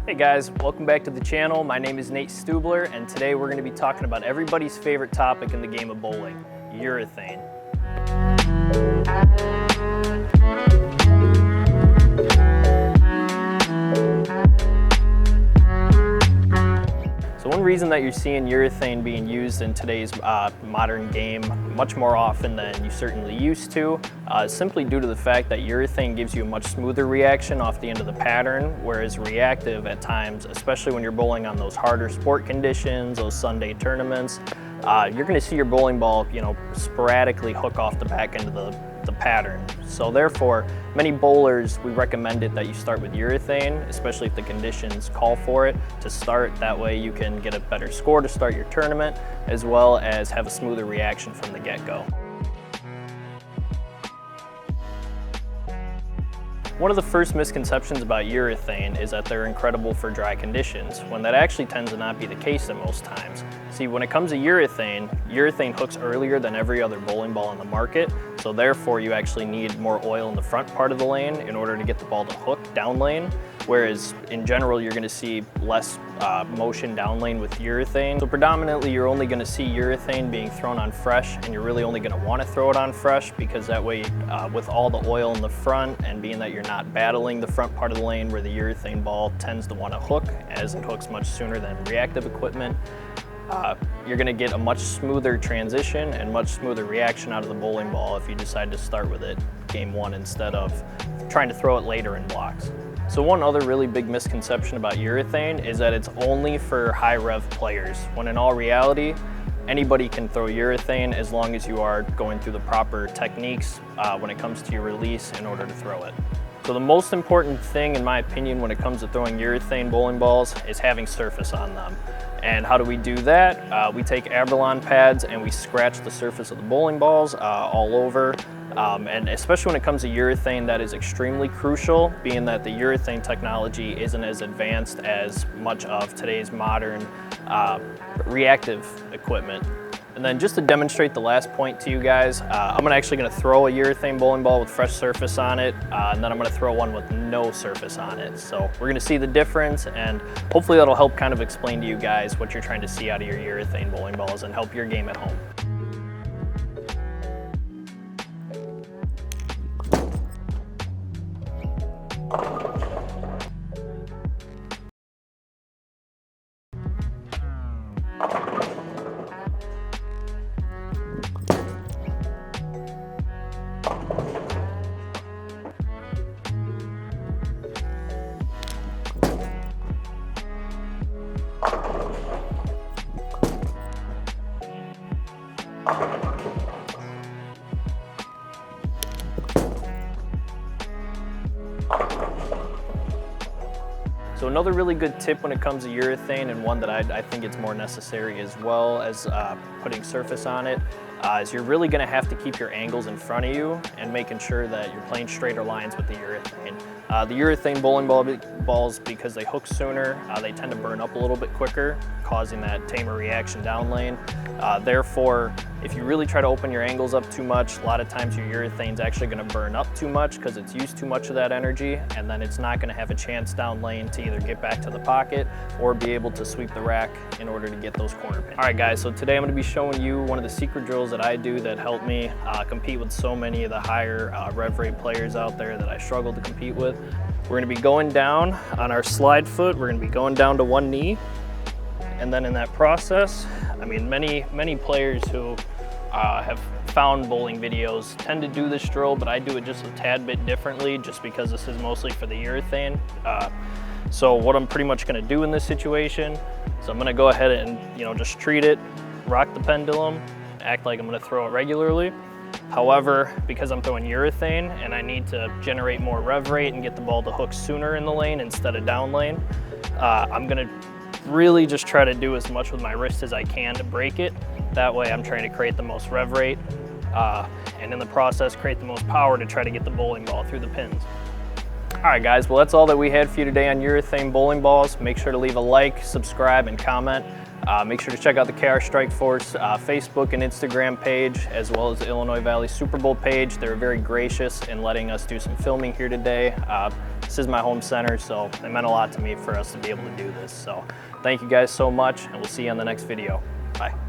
Hey guys, welcome back to the channel. My name is Nate Stubler, and today we're going to be talking about everybody's favorite topic in the game of bowling, urethane. So one reason that you're seeing urethane being used in today's modern game much more often than you certainly used to is simply due to the fact that urethane gives you a much smoother reaction off the end of the pattern, whereas reactive at times, especially when you're bowling on those harder sport conditions, those Sunday tournaments, you're going to see your bowling ball, sporadically hook off the back end of the pattern. So therefore, many bowlers, we recommend it that you start with urethane, especially if the conditions call for it to start. That way you can get a better score to start your tournament, as well as have a smoother reaction from the get-go. One of the first misconceptions about urethane is that they're incredible for dry conditions, when that actually tends to not be the case at most times. See, when it comes to urethane hooks earlier than every other bowling ball on the market, so therefore you actually need more oil in the front part of the lane in order to get the ball to hook down lane, whereas in general you're going to see less motion down lane with urethane. So predominantly you're only going to see urethane being thrown on fresh, and you're really only going to want to throw it on fresh because that way with all the oil in the front and being that you're not battling the front part of the lane where the urethane ball tends to want to hook, as it hooks much sooner than reactive equipment, you're going to get a much smoother transition and much smoother reaction out of the bowling ball if you decide to start with it game one instead of trying to throw it later in blocks. So one other really big misconception about urethane is that it's only for high rev players, when in all reality, anybody can throw urethane as long as you are going through the proper techniques when it comes to your release in order to throw it. So the most important thing, in my opinion, when it comes to throwing urethane bowling balls is having surface on them. And how do we do that? We take Abralon pads and we scratch the surface of the bowling balls all over. And especially when it comes to urethane, that is extremely crucial, being that the urethane technology isn't as advanced as much of today's modern reactive equipment. And then just to demonstrate the last point to you guys, I'm actually going to throw a urethane bowling ball with fresh surface on it, and then I'm going to throw one with no surface on it. So we're going to see the difference, and hopefully that'll help kind of explain to you guys what you're trying to see out of your urethane bowling balls and help your game at home. So another really good tip when it comes to urethane, and one that I think it's more necessary as well as putting surface on it, is you're really going to have to keep your angles in front of you and making sure that you're playing straighter lines with the urethane. The urethane bowling balls, because they hook sooner, they tend to burn up a little bit quicker, causing that tamer reaction down lane. Therefore, if you really try to open your angles up too much, a lot of times your urethane's actually going to burn up too much because it's used too much of that energy, and then it's not going to have a chance down lane to either get back to the pocket or be able to sweep the rack in order to get those corner pins. All right guys, so today I'm going to be showing you one of the secret drills that I do that help me compete with so many of the higher rev rate players out there that I struggle to compete with. We're going to be going down on our slide foot. We're going to be going down to one knee, and then in that process, I mean, many players who have found bowling videos tend to do this drill, but I do it just a tad bit differently, just because this is mostly for the urethane. So what I'm pretty much going to do in this situation is I'm going to go ahead and just treat it, rock the pendulum, act like I'm going to throw it regularly. However, because I'm throwing urethane and I need to generate more rev rate and get the ball to hook sooner in the lane instead of down lane, I'm going to really just try to do as much with my wrist as I can to break it. That way I'm trying to create the most rev rate and in the process create the most power to try to get the bowling ball through the pins. All right guys, well that's all that we had for you today on urethane bowling balls. Make sure to leave a like, subscribe, and comment. Make sure to check out the KR Strike Force Facebook and Instagram page, as well as the Illinois Valley Super Bowl page. They're very gracious in letting us do some filming here today. This is my home center, so it meant a lot to me for us to be able to do this. So thank you guys so much, and we'll see you on the next video. Bye.